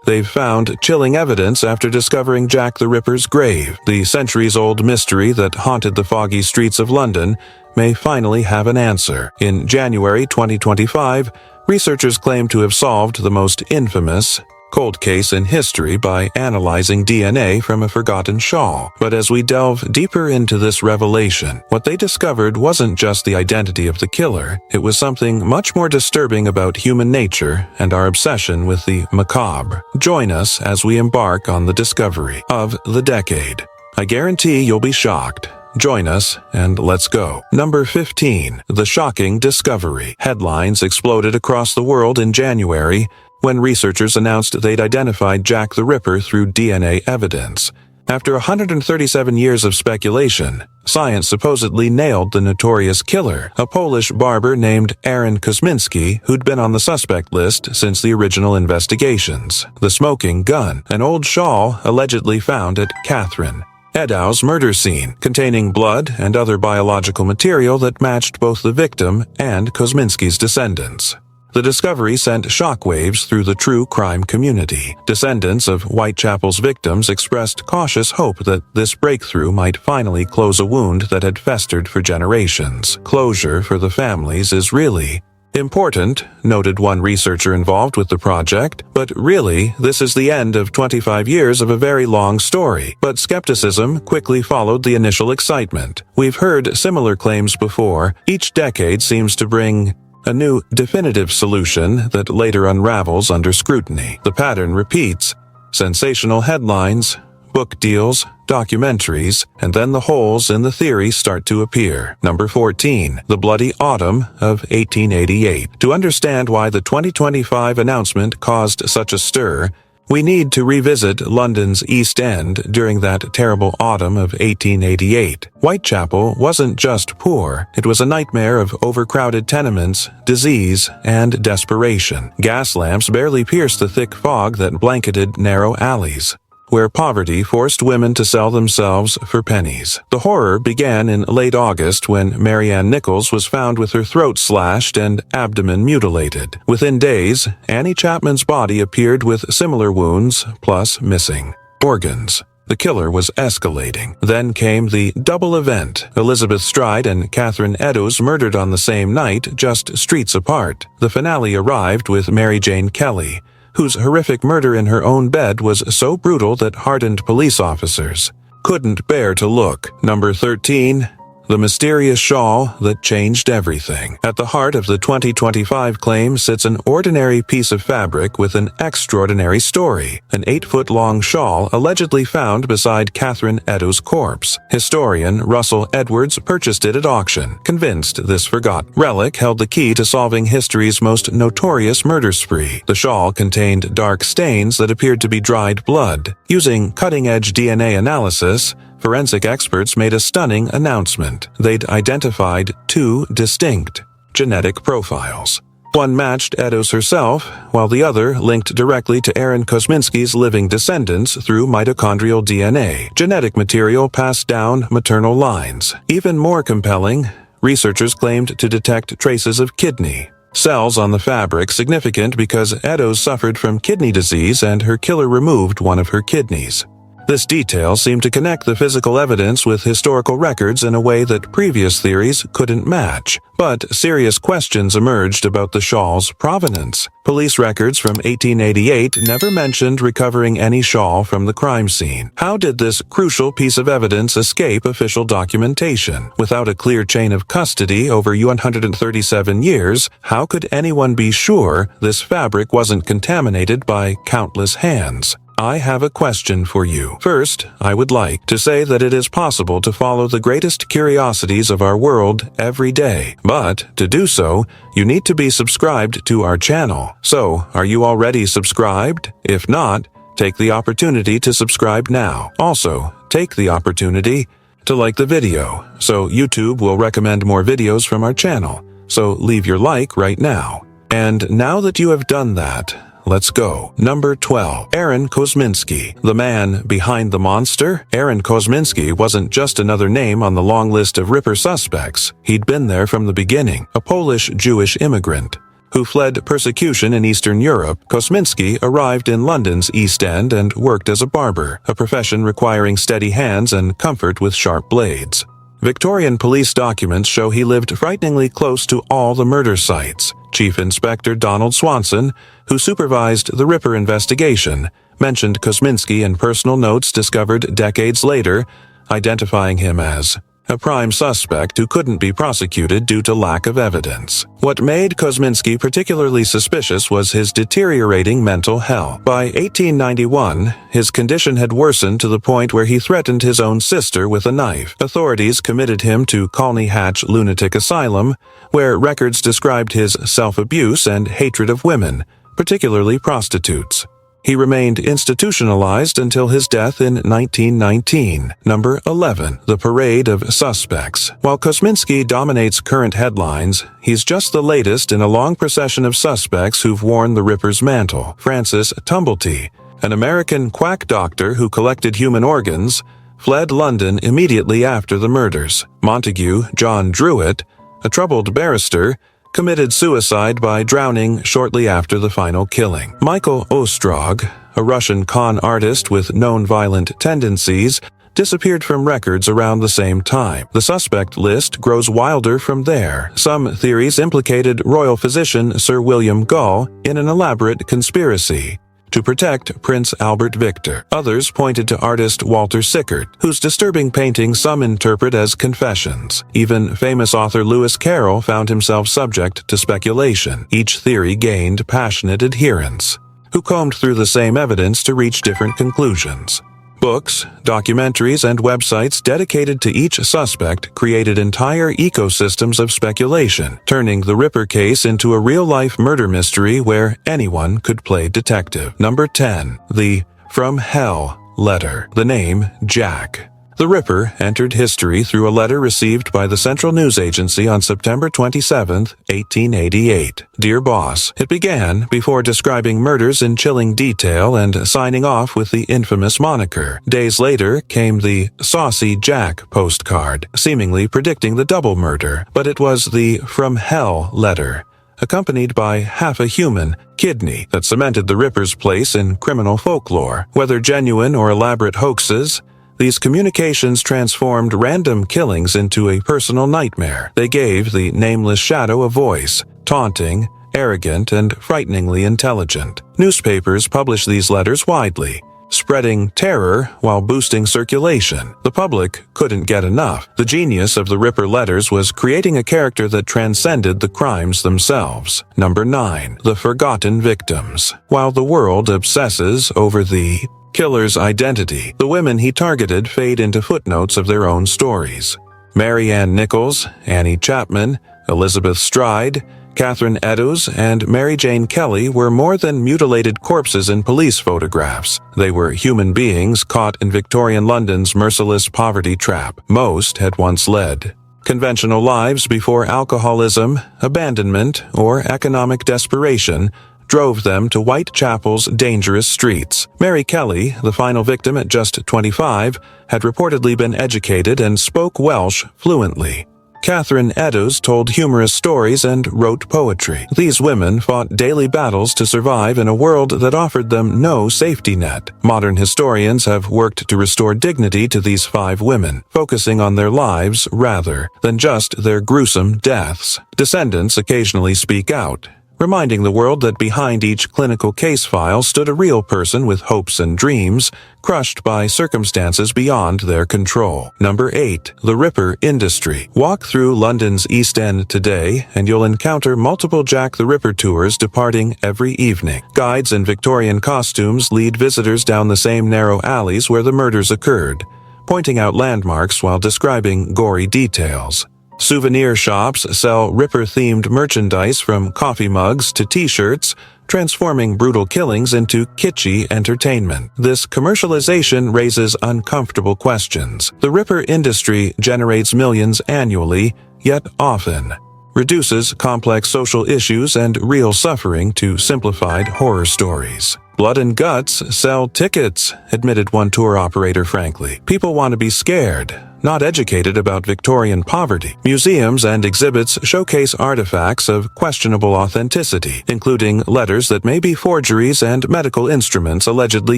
They've found chilling evidence after discovering Jack the Ripper's grave. The centuries-old mystery that haunted the foggy streets of London may finally have an answer. In January 2025, researchers claim to have solved the most infamous cold case in history by analyzing DNA from a forgotten shawl. But as we delve deeper into this revelation, what they discovered wasn't just the identity of the killer. It was something much more disturbing about human nature and our obsession with the macabre. Join us as we embark on the discovery of the decade. I guarantee you'll be shocked. Join us and let's go. Number 15. The shocking discovery. Headlines exploded across the world in January when researchers announced they'd identified Jack the Ripper through DNA evidence. After 137 years of speculation, science supposedly nailed the notorious killer, a Polish barber named Aaron Kosminski, who'd been on the suspect list since the original investigations. The smoking gun, an old shawl allegedly found at Catherine Edow's murder scene, containing blood and other biological material that matched both the victim and Kosminski's descendants. The discovery sent shockwaves through the true crime community. Descendants of Whitechapel's victims expressed cautious hope that this breakthrough might finally close a wound that had festered for generations. Closure for the families is really important, noted one researcher involved with the project, but really, this is the end of 25 years of a very long story. But skepticism quickly followed the initial excitement. We've heard similar claims before. Each decade seems to bring a new definitive solution that later unravels under scrutiny. The pattern repeats: sensational headlines, book deals, documentaries, and then the holes in the theory start to appear. Number 14. The Bloody Autumn of 1888. To understand why the 2025 announcement caused such a stir, we need to revisit London's East End during that terrible autumn of 1888. Whitechapel wasn't just poor, it was a nightmare of overcrowded tenements, disease, and desperation. Gas lamps barely pierced the thick fog that blanketed narrow alleys, where poverty forced women to sell themselves for pennies. The horror began in late August when Marianne Nichols was found with her throat slashed and abdomen mutilated. Within days, Annie Chapman's body appeared with similar wounds, plus missing organs. The killer was escalating. Then came the double event. Elizabeth Stride and Catherine Eddowes murdered on the same night, just streets apart. The finale arrived with Mary Jane Kelly, whose horrific murder in her own bed was so brutal that hardened police officers couldn't bear to look. Number 13. The mysterious shawl that changed everything. At the heart of the 2025 claim sits an ordinary piece of fabric with an extraordinary story. An 8-foot-long shawl allegedly found beside Catherine Eddowes' corpse. Historian Russell Edwards purchased it at auction, convinced this forgotten relic held the key to solving history's most notorious murder spree. The shawl contained dark stains that appeared to be dried blood. Using cutting-edge DNA analysis, forensic experts made a stunning announcement. They'd identified 2 distinct genetic profiles. One matched Eddowes herself, while the other linked directly to Aaron Kosminski's living descendants through mitochondrial DNA, genetic material passed down maternal lines. Even more compelling, researchers claimed to detect traces of kidney cells on the fabric, significant because Eddowes suffered from kidney disease and her killer removed one of her kidneys. This detail seemed to connect the physical evidence with historical records in a way that previous theories couldn't match. But serious questions emerged about the shawl's provenance. Police records from 1888 never mentioned recovering any shawl from the crime scene. How did this crucial piece of evidence escape official documentation? Without a clear chain of custody over 137 years, how could anyone be sure this fabric wasn't contaminated by countless hands? I have a question for you. First, I would like to say that it is possible to follow the greatest curiosities of our world every day. But to do so, you need to be subscribed to our channel. So, are you already subscribed? If not, take the opportunity to subscribe now. Also, take the opportunity to like the video, so YouTube will recommend more videos from our channel. So leave your like right now. And now that you have done that, let's go. Number 12. Aaron Kosminski. The man behind the monster? Aaron Kosminski wasn't just another name on the long list of Ripper suspects. He'd been there from the beginning. A Polish-Jewish immigrant who fled persecution in Eastern Europe, Kosminski arrived in London's East End and worked as a barber, a profession requiring steady hands and comfort with sharp blades. Victorian police documents show he lived frighteningly close to all the murder sites. Chief Inspector Donald Swanson, who supervised the Ripper investigation, mentioned Kosminski in personal notes discovered decades later, identifying him as a prime suspect who couldn't be prosecuted due to lack of evidence. What made Kosminski particularly suspicious was his deteriorating mental health. By 1891, his condition had worsened to the point where he threatened his own sister with a knife. Authorities committed him to Colney Hatch Lunatic Asylum, where records described his self-abuse and hatred of women, particularly prostitutes. He remained institutionalized until his death in 1919. Number 11. The Parade of Suspects. While Kosminski dominates current headlines, he's just the latest in a long procession of suspects who've worn the Ripper's mantle. Francis Tumblety, an American quack doctor who collected human organs, fled London immediately after the murders. Montague John Druitt, a troubled barrister, committed suicide by drowning shortly after the final killing. Michael Ostrog, a Russian con artist with known violent tendencies, disappeared from records around the same time. The suspect list grows wilder from there. Some theories implicated royal physician Sir William Gull in an elaborate conspiracy to protect Prince Albert Victor. Others pointed to artist Walter Sickert, whose disturbing paintings some interpret as confessions. Even famous author Lewis Carroll found himself subject to speculation. Each theory gained passionate adherents, who combed through the same evidence to reach different conclusions. Books, documentaries, and websites dedicated to each suspect created entire ecosystems of speculation, turning the Ripper case into a real-life murder mystery where anyone could play detective. Number 10. The From Hell Letter. The name Jack. The Ripper entered history through a letter received by the Central News Agency on September 27, 1888. Dear Boss, it began before describing murders in chilling detail and signing off with the infamous moniker. Days later came the Saucy Jack postcard, seemingly predicting the double murder, but it was the From Hell letter, accompanied by half a human kidney, that cemented the Ripper's place in criminal folklore. Whether genuine or elaborate hoaxes, these communications transformed random killings into a personal nightmare. They gave the nameless shadow a voice, taunting, arrogant, and frighteningly intelligent. Newspapers published these letters widely, spreading terror while boosting circulation. The public couldn't get enough. The genius of the Ripper letters was creating a character that transcended the crimes themselves. Number 9. The Forgotten Victims. While the world obsesses over the killer's identity, the women he targeted fade into footnotes of their own stories. Mary Ann Nichols, Annie Chapman, Elizabeth Stride, Catherine Eddowes, and Mary Jane Kelly were more than mutilated corpses in police photographs. They were human beings caught in Victorian London's merciless poverty trap most had once led. Conventional lives before alcoholism, abandonment, or economic desperation drove them to Whitechapel's dangerous streets. Mary Kelly, the final victim at just 25, had reportedly been educated and spoke Welsh fluently. Catherine Eddowes told humorous stories and wrote poetry. These women fought daily battles to survive in a world that offered them no safety net. Modern historians have worked to restore dignity to these 5 women, focusing on their lives rather than just their gruesome deaths. Descendants occasionally speak out, reminding the world that behind each clinical case file stood a real person with hopes and dreams, crushed by circumstances beyond their control. Number 8. The Ripper Industry. Walk through London's East End today, and you'll encounter multiple Jack the Ripper tours departing every evening. Guides in Victorian costumes lead visitors down the same narrow alleys where the murders occurred, pointing out landmarks while describing gory details. Souvenir shops sell Ripper-themed merchandise from coffee mugs to t-shirts, transforming brutal killings into kitschy entertainment. This commercialization raises uncomfortable questions. The Ripper industry generates millions annually, yet often reduces complex social issues and real suffering to simplified horror stories. "Blood and guts sell tickets," admitted one tour operator frankly. "People want to be scared, not educated about Victorian poverty." Museums and exhibits showcase artifacts of questionable authenticity, including letters that may be forgeries and medical instruments allegedly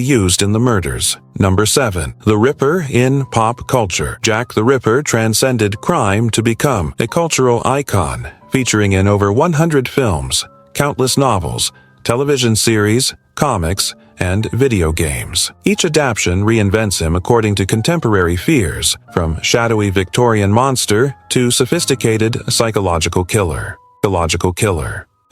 used in the murders. Number 7. The Ripper in pop culture. Jack the Ripper transcended crime to become a cultural icon, featuring in over 100 films, countless novels, television series, comics, and video games. Each adaptation reinvents him according to contemporary fears, from shadowy Victorian monster to sophisticated psychological killer.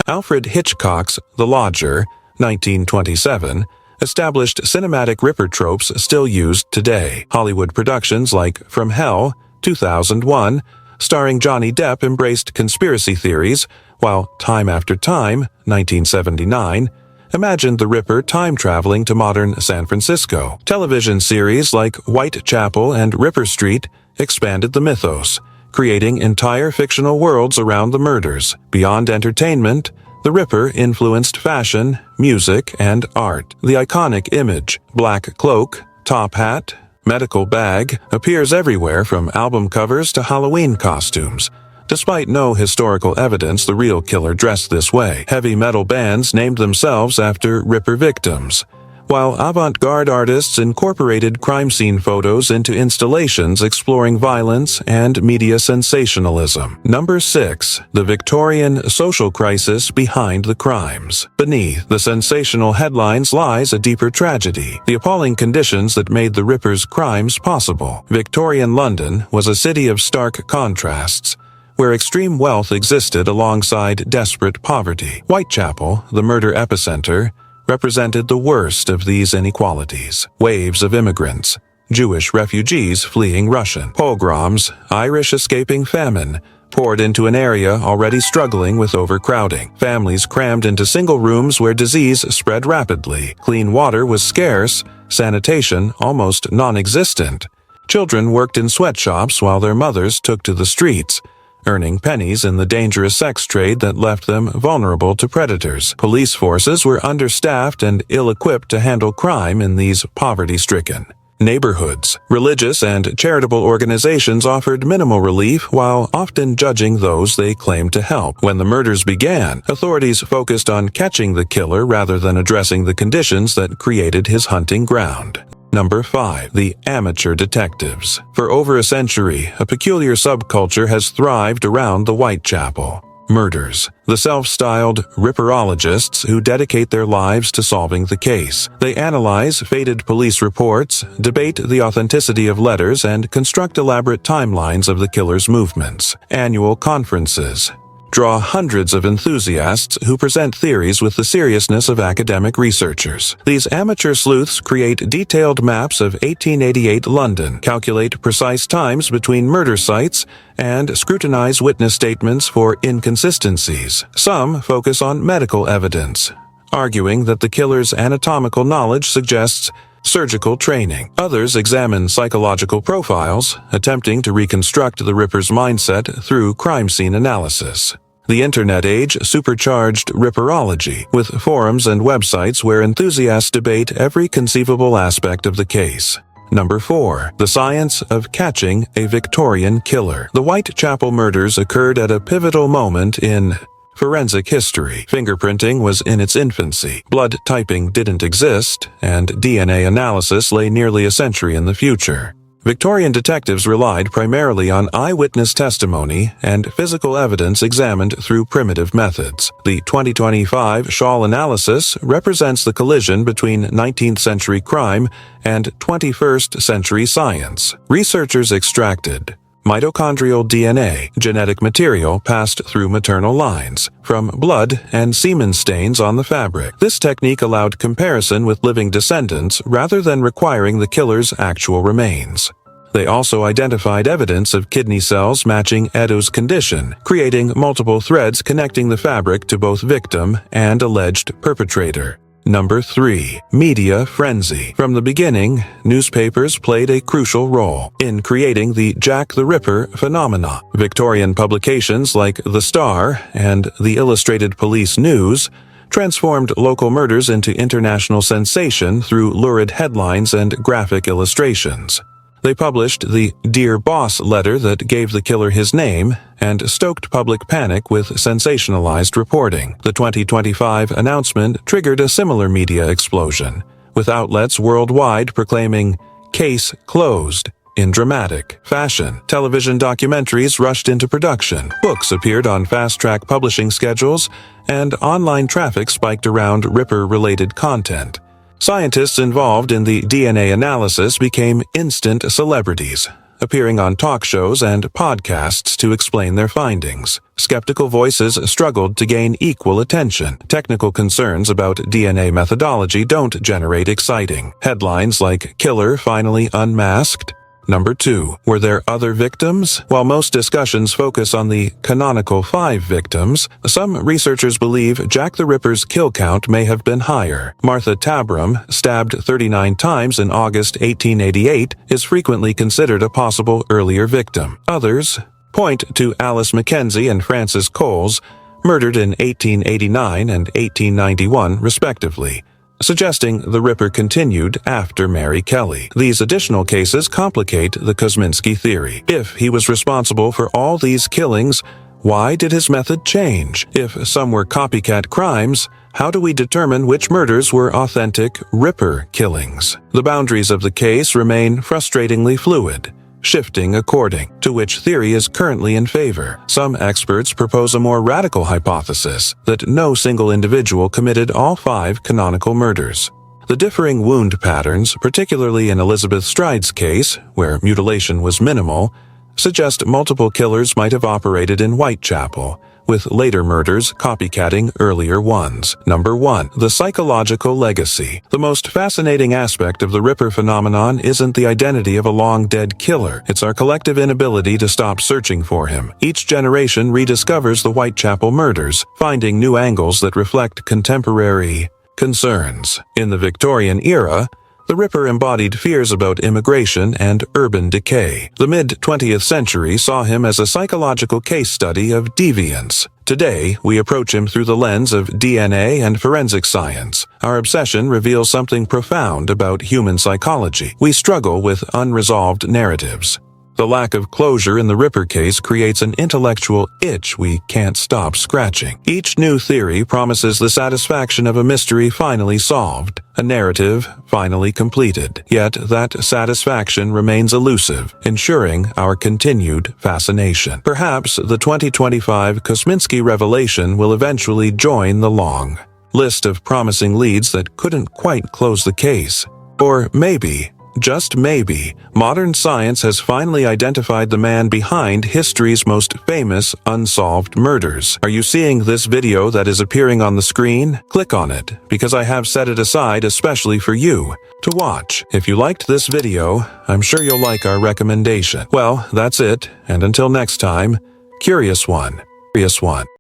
Alfred Hitchcock's The Lodger, 1927, established cinematic Ripper tropes still used today. Hollywood productions like From Hell, 2001, starring Johnny Depp, embraced conspiracy theories, while Time After Time, 1979, imagined the Ripper time-traveling to modern San Francisco. Television series like Whitechapel and Ripper Street expanded the mythos, creating entire fictional worlds around the murders. Beyond entertainment, the Ripper influenced fashion, music, and art. The iconic image, black cloak, top hat, medical bag, appears everywhere from album covers to Halloween costumes. Despite no historical evidence the real killer dressed this way, heavy metal bands named themselves after Ripper victims, while avant-garde artists incorporated crime scene photos into installations exploring violence and media sensationalism. Number 6. The Victorian social crisis behind the crimes. Beneath the sensational headlines lies a deeper tragedy, the appalling conditions that made the Ripper's crimes possible. Victorian London was a city of stark contrasts, where extreme wealth existed alongside desperate poverty. Whitechapel, the murder epicenter, represented the worst of these inequalities. Waves of immigrants, Jewish refugees fleeing Russian pogroms, Irish escaping famine, poured into an area already struggling with overcrowding. Families crammed into single rooms where disease spread rapidly. Clean water was scarce, sanitation almost non-existent. Children worked in sweatshops while their mothers took to the streets, earning pennies in the dangerous sex trade that left them vulnerable to predators. Police forces were understaffed and ill-equipped to handle crime in these poverty-stricken neighborhoods. Religious and charitable organizations offered minimal relief while often judging those they claimed to help. When the murders began, authorities focused on catching the killer rather than addressing the conditions that created his hunting ground. Number 5. The amateur detectives. For over a century, a peculiar subculture has thrived around the Whitechapel murders. The self-styled Ripperologists who dedicate their lives to solving the case. They analyze faded police reports, debate the authenticity of letters, and construct elaborate timelines of the killer's movements. Annual conferences draw hundreds of enthusiasts who present theories with the seriousness of academic researchers. These amateur sleuths create detailed maps of 1888 London, calculate precise times between murder sites, and scrutinize witness statements for inconsistencies. Some focus on medical evidence, arguing that the killer's anatomical knowledge suggests surgical training. Others examine psychological profiles, attempting to reconstruct the Ripper's mindset through crime scene analysis. The internet age supercharged Ripperology, with forums and websites where enthusiasts debate every conceivable aspect of the case. Number 4. The science of catching a Victorian killer. The Whitechapel murders occurred at a pivotal moment in forensic history. Fingerprinting was in its infancy, blood typing didn't exist, and DNA analysis lay nearly a century in the future. Victorian detectives relied primarily on eyewitness testimony and physical evidence examined through primitive methods. The 2025 Shaw analysis represents the collision between 19th century crime and 21st century science. Researchers extracted mitochondrial DNA, genetic material passed through maternal lines, from blood and semen stains on the fabric. This technique allowed comparison with living descendants rather than requiring the killer's actual remains. They also identified evidence of kidney cells matching Edo's condition, creating multiple threads connecting the fabric to both victim and alleged perpetrator. Number 3. Media frenzy. From the beginning, newspapers played a crucial role in creating the Jack the Ripper phenomena. Victorian publications like The Star and the Illustrated Police News transformed local murders into international sensation through lurid headlines and graphic illustrations. They published the Dear Boss letter that gave the killer his name and stoked public panic with sensationalized reporting. The 2025 announcement triggered a similar media explosion, with outlets worldwide proclaiming "Case closed." In dramatic fashion, television documentaries rushed into production, books appeared on fast-track publishing schedules, and online traffic spiked around Ripper-related content. Scientists involved in the DNA analysis became instant celebrities, appearing on talk shows and podcasts to explain their findings. Skeptical voices struggled to gain equal attention. Technical concerns about DNA methodology don't generate exciting headlines like "Killer Finally Unmasked." Number 2. Were there other victims? While most discussions focus on the canonical 5 victims, some researchers believe Jack the Ripper's kill count may have been higher. Martha Tabram, stabbed 39 times in August 1888, is frequently considered a possible earlier victim. Others point to Alice Mackenzie and Frances Coles, murdered in 1889 and 1891 respectively, suggesting the Ripper continued after Mary Kelly. These additional cases complicate the Kosminski theory. If he was responsible for all these killings, why did his method change? If some were copycat crimes, how do we determine which murders were authentic Ripper killings? The boundaries of the case remain frustratingly fluid, shifting according to which theory is currently in favor. Some experts propose a more radical hypothesis that no single individual committed all 5 canonical murders. The differing wound patterns, particularly in Elizabeth Stride's case, where mutilation was minimal, suggest multiple killers might have operated in Whitechapel, with later murders copycatting earlier ones. Number 1. The psychological legacy. The most fascinating aspect of the Ripper phenomenon isn't the identity of a long-dead killer. It's our collective inability to stop searching for him. Each generation rediscovers the Whitechapel murders, finding new angles that reflect contemporary concerns. In the Victorian era, the Ripper embodied fears about immigration and urban decay. The mid-20th century saw him as a psychological case study of deviance. Today, we approach him through the lens of DNA and forensic science. Our obsession reveals something profound about human psychology. We struggle with unresolved narratives. The lack of closure in the Ripper case creates an intellectual itch we can't stop scratching. Each new theory promises the satisfaction of a mystery finally solved, a narrative finally completed. Yet that satisfaction remains elusive, ensuring our continued fascination. Perhaps the 2025 Kosminski revelation will eventually join the long list of promising leads that couldn't quite close the case. Or maybe, just maybe, modern science has finally identified the man behind history's most famous unsolved murders. Are you seeing this video that is appearing on the screen? Click on it, because I have set it aside especially for you to watch. If you liked this video, I'm sure you'll like our recommendation. Well, that's it, and until next time, Curious One.